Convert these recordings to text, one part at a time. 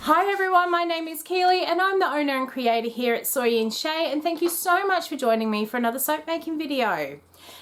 Hi everyone, my name is Keely and I'm the owner and creator here at Soy and Shea, and thank you so much for joining me for another soap making video.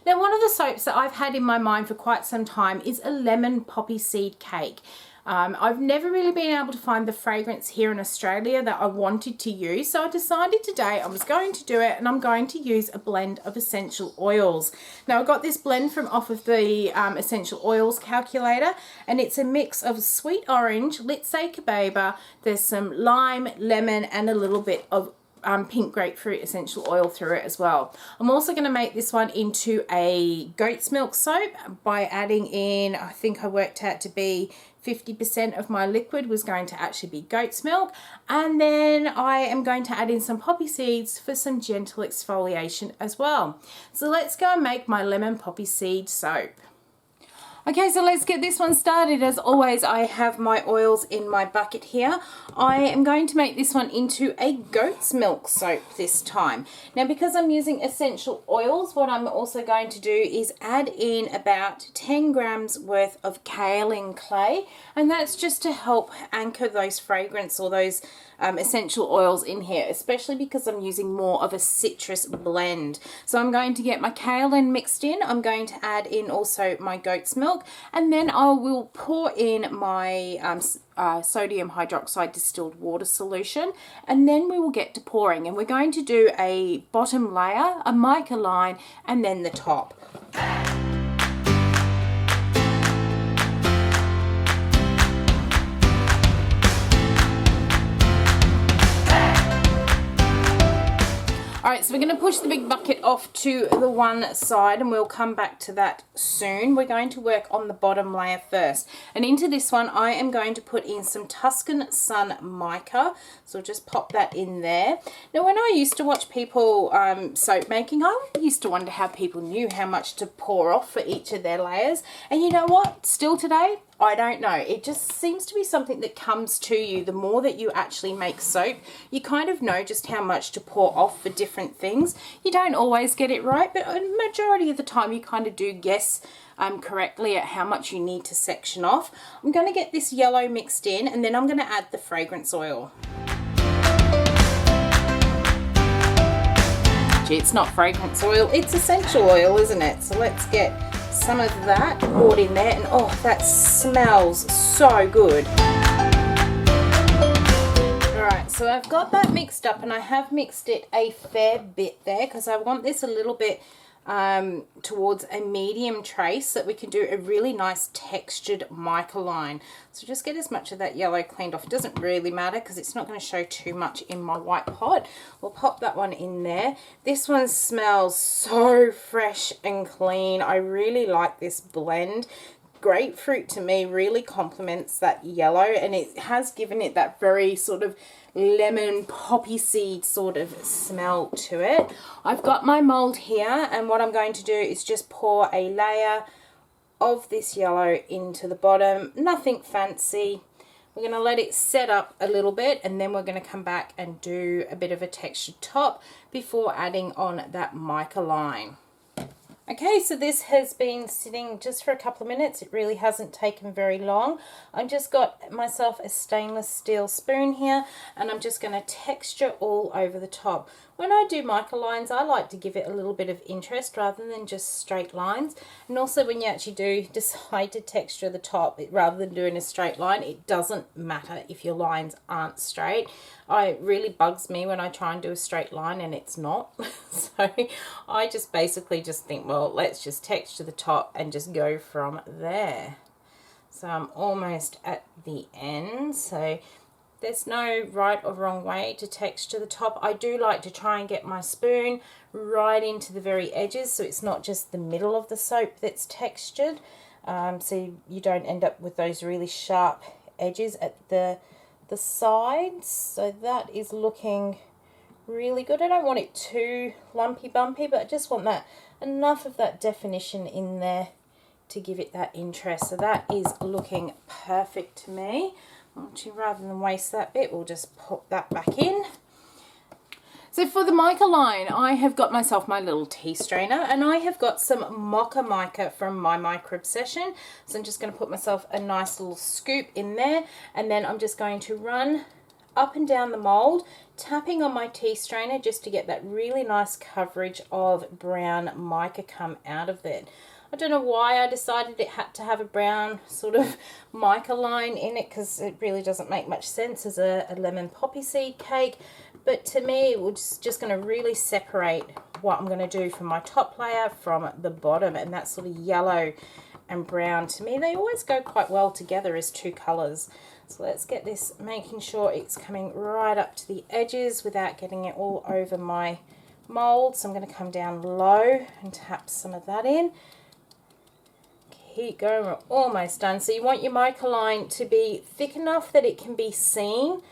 Now, one of the soaps that I've had in my mind for quite some time is a lemon poppy seed cake. I've never really been able to find the fragrance here in Australia that I wanted to use, so I decided today I was going to do it, and I'm going to use a blend of essential oils. Now, I got this blend from off of the essential oils calculator, and it's a mix of sweet orange, let's say carbaba, there's some lime, lemon, and a little bit of pink grapefruit essential oil through it as well. I'm also going to make this one into a goat's milk soap by adding in, I think I worked out to be 50% of my liquid was going to actually be goat's milk, and then I am going to add in some poppy seeds for some gentle exfoliation as well. So let's go and make my lemon poppy seed soap. Okay, so let's get this one started. As always, I have my oils in my bucket here. I am going to make this one into a goat's milk soap this time. Now, because I'm using essential oils, what I'm also going to do is add in about 10 grams worth of kaolin clay, and that's just to help anchor those fragrance or those essential oils in here, especially because I'm using more of a citrus blend. So I'm going to get my kaolin mixed in. I'm going to add in also my goat's milk, and then I will pour in my sodium hydroxide distilled water solution, and then we will get to pouring, and we're going to do a bottom layer, a mica line, and then the top. Alright, so we're going to push the big bucket off to the one side, and we'll come back to that soon. We're going to work on the bottom layer first. And into this one, I am going to put in some Tuscan Sun mica. So I'll just pop that in there. Now, when I used to watch people soap making, I used to wonder how people knew how much to pour off for each of their layers. And you know what? Still today, I don't know. It just seems to be something that comes to you. The more that you actually make soap, you kind of know just how much to pour off for different things. You don't always get it right, but a majority of the time you kind of do guess correctly at how much you need to section off. I'm going to get this yellow mixed in, and then I'm going to add the fragrance oil. Gee, it's not fragrance oil, it's essential oil, isn't it? So let's get some of that poured in there, and oh, that smells so good. Alright, so I've got that mixed up, and I have mixed it a fair bit there because I want this a little bit towards a medium trace so that we can do a really nice textured mica line. So just get as much of that yellow cleaned off. It doesn't really matter because it's not going to show too much in my white pot. We'll pop that one in there. This one smells so fresh and clean. I really like this blend. Grapefruit to me really complements that yellow, and it has given it that very sort of lemon poppy seed sort of smell to it. I've got my mold here, and what I'm going to do is just pour a layer of this yellow into the bottom. Nothing fancy. We're going to let it set up a little bit, and then we're going to come back and do a bit of a textured top before adding on that mica line. Okay, so this has been sitting just for a couple of minutes. It really hasn't taken very long. I've just got myself a stainless steel spoon here, and I'm just going to texture all over the top. When I do mica lines, I like to give it a little bit of interest rather than just straight lines. And also when you actually do decide to texture the top, rather than doing a straight line, it doesn't matter if your lines aren't straight. It really bugs me when I try and do a straight line and it's not. So I just basically just think, well, let's just texture the top and just go from there. So I'm almost at the end. So there's no right or wrong way to texture the top. I do like to try and get my spoon right into the very edges so it's not just the middle of the soap that's textured. So you don't end up with those really sharp edges at the sides. So that is looking really good. I don't want it too lumpy bumpy, but I just want that enough of that definition in there to give it that interest. So that is looking perfect to me. Actually, rather than waste that bit, we'll just pop that back in. So for the mica line, I have got myself my little tea strainer, and I have got some mocha mica from my Micro Obsession. So I'm just going to put myself a nice little scoop in there, and then I'm just going to run up and down the mold, tapping on my tea strainer just to get that really nice coverage of brown mica come out of it. I don't know why I decided it had to have a brown sort of mica line in it, because it really doesn't make much sense as a lemon poppy seed cake. But to me, it's just going to really separate what I'm going to do for my top layer from the bottom. And that sort of yellow and brown, to me, they always go quite well together as two colours. So let's get this, making sure it's coming right up to the edges without getting it all over my mould. So I'm going to come down low and tap some of that in. Keep going, we're almost done. So you want your mica line to be thick enough that it can be seen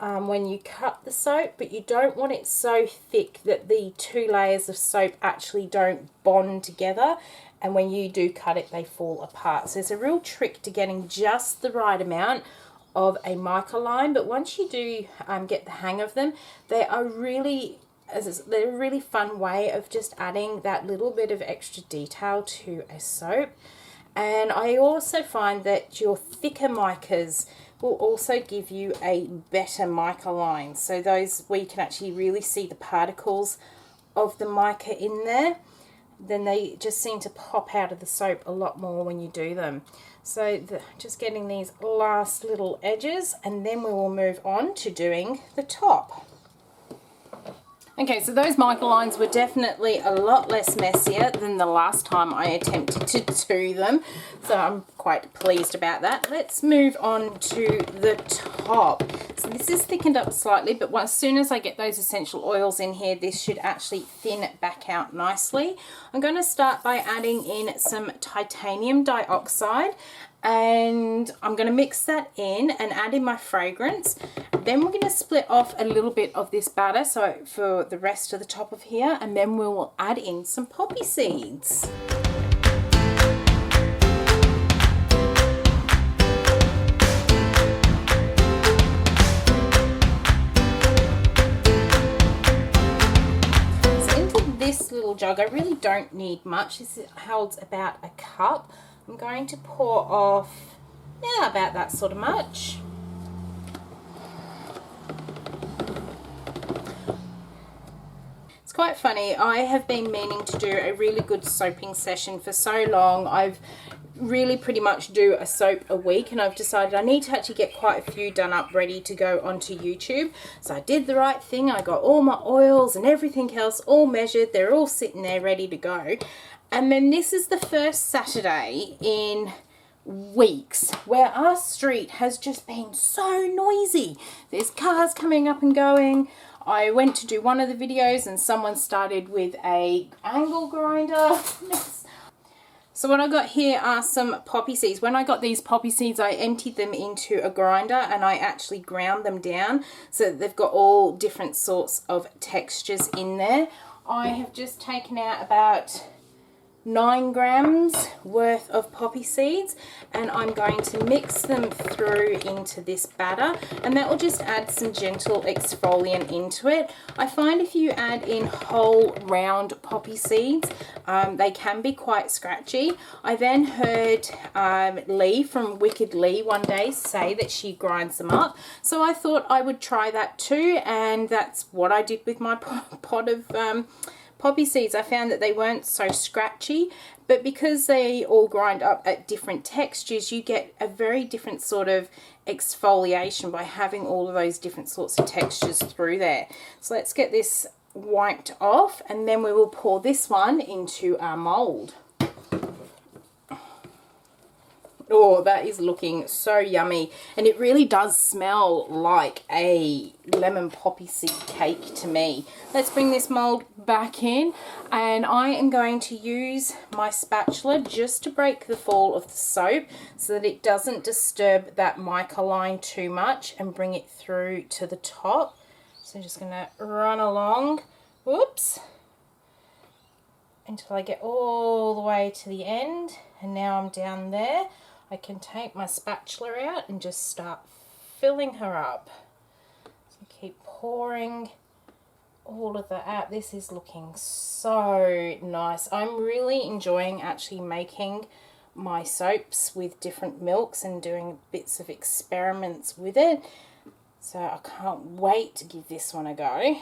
when you cut the soap, but you don't want it so thick that the two layers of soap actually don't bond together, and when you do cut it, they fall apart. So there's a real trick to getting just the right amount of a mica line, but once you do get the hang of them, they're a really fun way of just adding that little bit of extra detail to a soap. And I also find that your thicker micas will also give you a better mica line. So those where you can actually really see the particles of the mica in there, then they just seem to pop out of the soap a lot more when you do them. So just getting these last little edges, and then we will move on to doing the top. Okay, so those mica lines were definitely a lot less messier than the last time I attempted to do them. So I'm quite pleased about that. Let's move on to the top. So this is thickened up slightly, but as soon as I get those essential oils in here, this should actually thin it back out nicely. I'm going to start by adding in some titanium dioxide, and I'm going to mix that in and add in my fragrance. Then we're going to split off a little bit of this batter so for the rest of the top of here, and then we will add in some poppy seeds. So into this little jug, I really don't need much. This holds about a cup. I'm going to pour off, yeah, about that sort of much. It's quite funny, I have been meaning to do a really good soaping session for so long. I've really pretty much do a soap a week, and I've decided I need to actually get quite a few done up ready to go onto YouTube. So I did the right thing. I got all my oils and everything else all measured. They're all sitting there ready to go. And then this is the first Saturday in weeks where our street has just been so noisy. There's cars coming up and going. I went to do one of the videos and someone started with a angle grinder. So what I got here are some poppy seeds. When I got these poppy seeds, I emptied them into a grinder and I actually ground them down so that they've got all different sorts of textures in there. I have just taken out about 9 grams worth of poppy seeds, and I'm going to mix them through into this batter, and that will just add some gentle exfoliant into it. I find if you add in whole round poppy seeds, they can be quite scratchy. I then heard Lee from Wicked Lee one day say that she grinds them up, so I thought I would try that too, and that's what I did with my pot of poppy seeds. I found that they weren't so scratchy, but because they all grind up at different textures, you get a very different sort of exfoliation by having all of those different sorts of textures through there. So let's get this wiped off, and then we will pour this one into our mold. Oh, that is looking so yummy, and it really does smell like a lemon poppy seed cake to me. Let's bring this mold back in, and I am going to use my spatula just to break the fall of the soap so that it doesn't disturb that mica line too much and bring it through to the top. So I'm just going to run along, whoops, until I get all the way to the end, and now I'm down there. I can take my spatula out and just start filling her up. So keep pouring all of that out. This is looking so nice. I'm really enjoying actually making my soaps with different milks and doing bits of experiments with it. So I can't wait to give this one a go.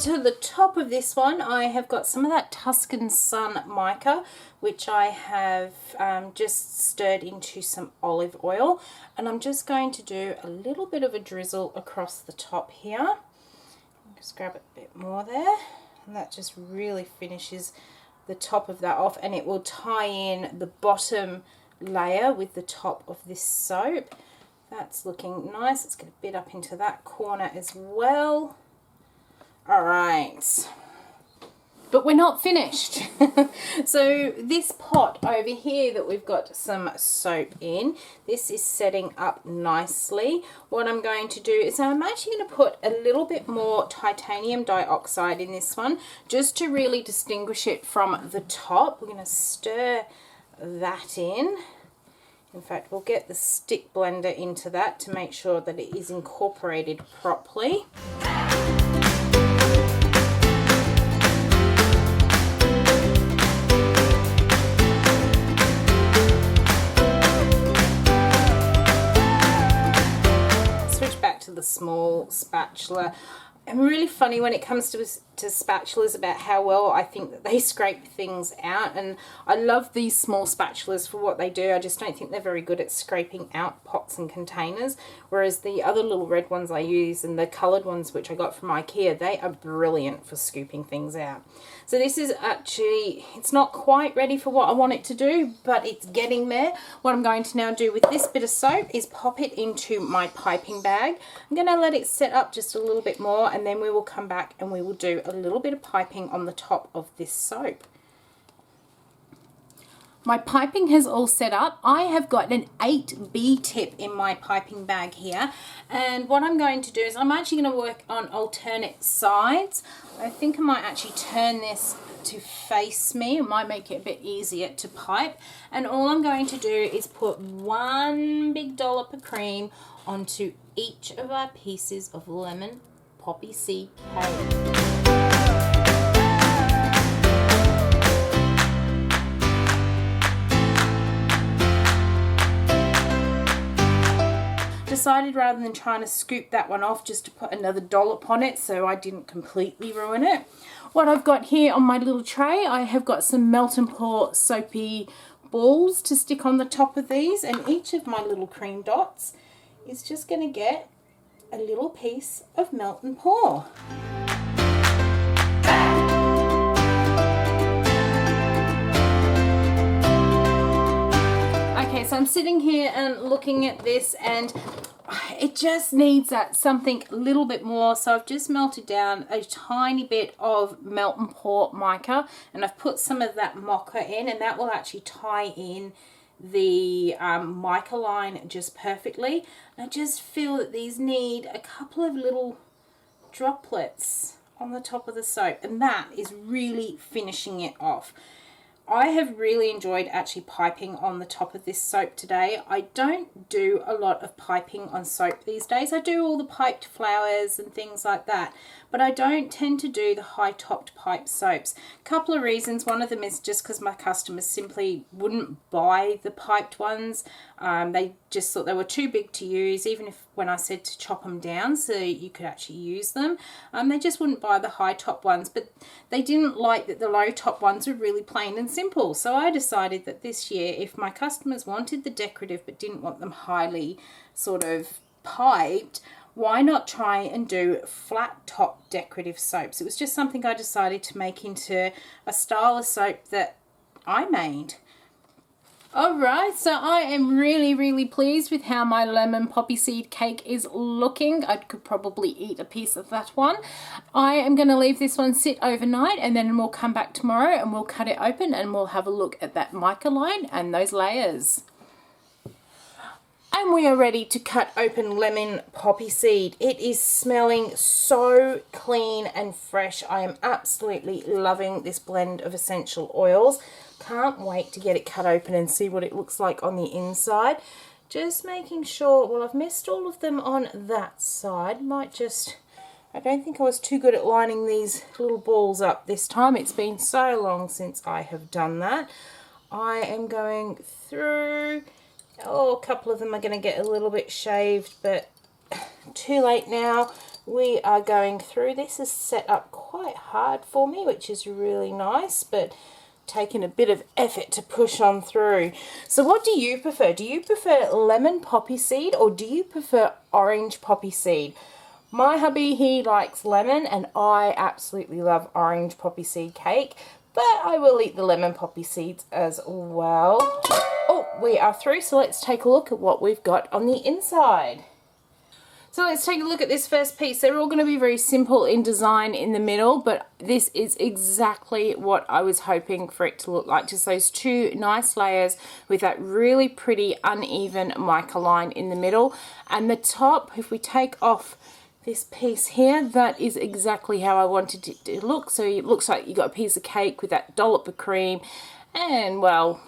To the top of this one, I have got some of that Tuscan Sun mica, which I have just stirred into some olive oil, and I'm just going to do a little bit of a drizzle across the top here. Just grab a bit more there, and that just really finishes the top of that off, and it will tie in the bottom layer with the top of this soap. That's looking nice. Let's get a bit up into that corner as well. All right, but we're not finished. So this pot over here that we've got some soap in, this is setting up nicely. What I'm going to do is I'm actually going to put a little bit more titanium dioxide in this one, just to really distinguish it from the top. We're going to stir that in. In fact, we'll get the stick blender into that to make sure that it is incorporated properly. The small spatula. I'm really funny when it comes to spatulas about how well I think that they scrape things out, and I love these small spatulas for what they do. I just don't think they're very good at scraping out pots and containers, whereas the other little red ones I use and the coloured ones which I got from IKEA, they are brilliant for scooping things out. So this is actually, it's not quite ready for what I want it to do, but it's getting there. What I'm going to now do with this bit of soap is pop it into my piping bag. I'm going to let it set up just a little bit more, and then we will come back and we will do a little bit of piping on the top of this soap. My piping has all set up. I have got an 8B tip in my piping bag here, and what I'm going to do is I'm actually going to work on alternate sides. I think I might actually turn this to face me. It might make it a bit easier to pipe, and all I'm going to do is put one big dollop of cream onto each of our pieces of lemon poppy seed cake. Decided rather than trying to scoop that one off, just to put another dollop on it so I didn't completely ruin it. What I've got here on my little tray, I have got some melt and pour soapy balls to stick on the top of these, and each of my little cream dots is just going to get a little piece of melt and pour. Okay, so I'm sitting here and looking at this, and it just needs that something a little bit more. So I've just melted down a tiny bit of melt and pour mica, and I've put some of that mocha in, and that will actually tie in the mica line just perfectly. And I just feel that these need a couple of little droplets on the top of the soap, and that is really finishing it off. I have really enjoyed actually piping on the top of this soap today. I don't do a lot of piping on soap these days. I do all the piped flowers and things like that, but I don't tend to do the high topped pipe soaps. A couple of reasons. One of them is just because my customers simply wouldn't buy the piped ones. They just thought they were too big to use, even if when I said to chop them down so you could actually use them. They just wouldn't buy the high top ones, but they didn't like that the low top ones were really plain and simple. So I decided that this year, if my customers wanted the decorative but didn't want them highly sort of piped, why not try and do flat top decorative soaps? It was just something I decided to make into a style of soap that I made. Alright, so I am really pleased with how my lemon poppy seed cake is looking. I could probably eat a piece of that one. I am going to leave this one sit overnight, and then we'll come back tomorrow and we'll cut it open and we'll have a look at that mica line and those layers. And we are ready to cut open lemon poppy seed. It is smelling so clean and fresh. I am absolutely loving this blend of essential oils. Can't wait to get it cut open and see what it looks like on the inside. Just making sure, well, I've missed all of them on that side. I don't think I was too good at lining these little balls up this time. It's been so long since I have done that. I am going through. Oh, a couple of them are going to get a little bit shaved, but too late now. We are going through. This is set up quite hard for me, which is really nice, but taking a bit of effort to push on through. So what do you prefer? Do you prefer lemon poppy seed or do you prefer orange poppy seed? My hubby, he likes lemon, and I absolutely love orange poppy seed cake, but I will eat the lemon poppy seeds as well. Oh, we are through, so let's take a look at what we've got on the inside. So let's take a look at this first piece. They're all going to be very simple in design in the middle, but this is exactly what I was hoping for it to look like. Just those two nice layers with that really pretty uneven mica line in the middle. And the top, if we take off this piece here, that is exactly how I wanted it to look. So it looks like you got a piece of cake with that dollop of cream, and well,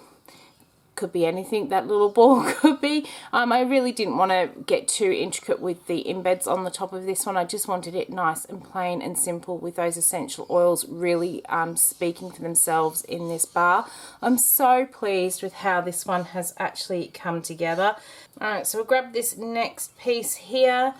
could be anything that little ball could be. I really didn't want to get too intricate with the embeds on the top of this one. I just wanted it nice and plain and simple with those essential oils really speaking for themselves in this bar. I'm so pleased with how this one has actually come together. Alright, so we'll grab this next piece here.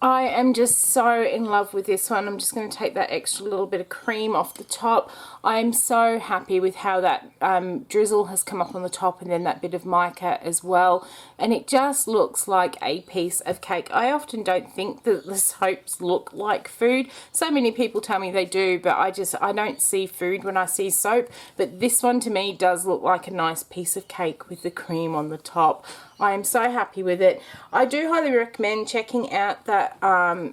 I am just so in love with this one. I'm just going to take that extra little bit of cream off the top. I'm so happy with how that drizzle has come up on the top, and then that bit of mica as well. And it just looks like a piece of cake. I often don't think that the soaps look like food. So many people tell me they do, but I don't see food when I see soap. But this one to me does look like a nice piece of cake with the cream on the top. I am so happy with it. I do highly recommend checking out that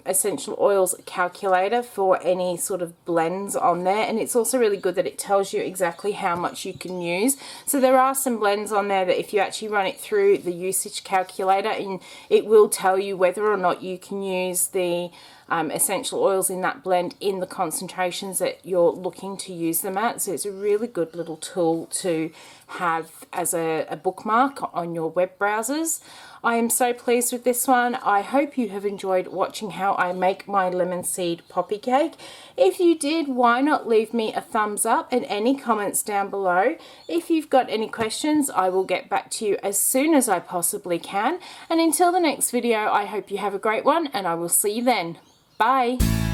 essential oils calculator for any sort of blends on there, and it's also really good that it tells you exactly how much you can use. So there are some blends on there that if you actually run it through the usage calculator, and it will tell you whether or not you can use the essential oils in that blend in the concentrations that you're looking to use them at. So it's a really good little tool to have as a bookmark on your web browsers. I am so pleased with this one. I hope you have enjoyed watching how I make my lemon seed poppy cake. If you did, why not leave me a thumbs up and any comments down below. If you've got any questions, I will get back to you as soon as I possibly can. And until the next video, I hope you have a great one, and I will see you then. Bye.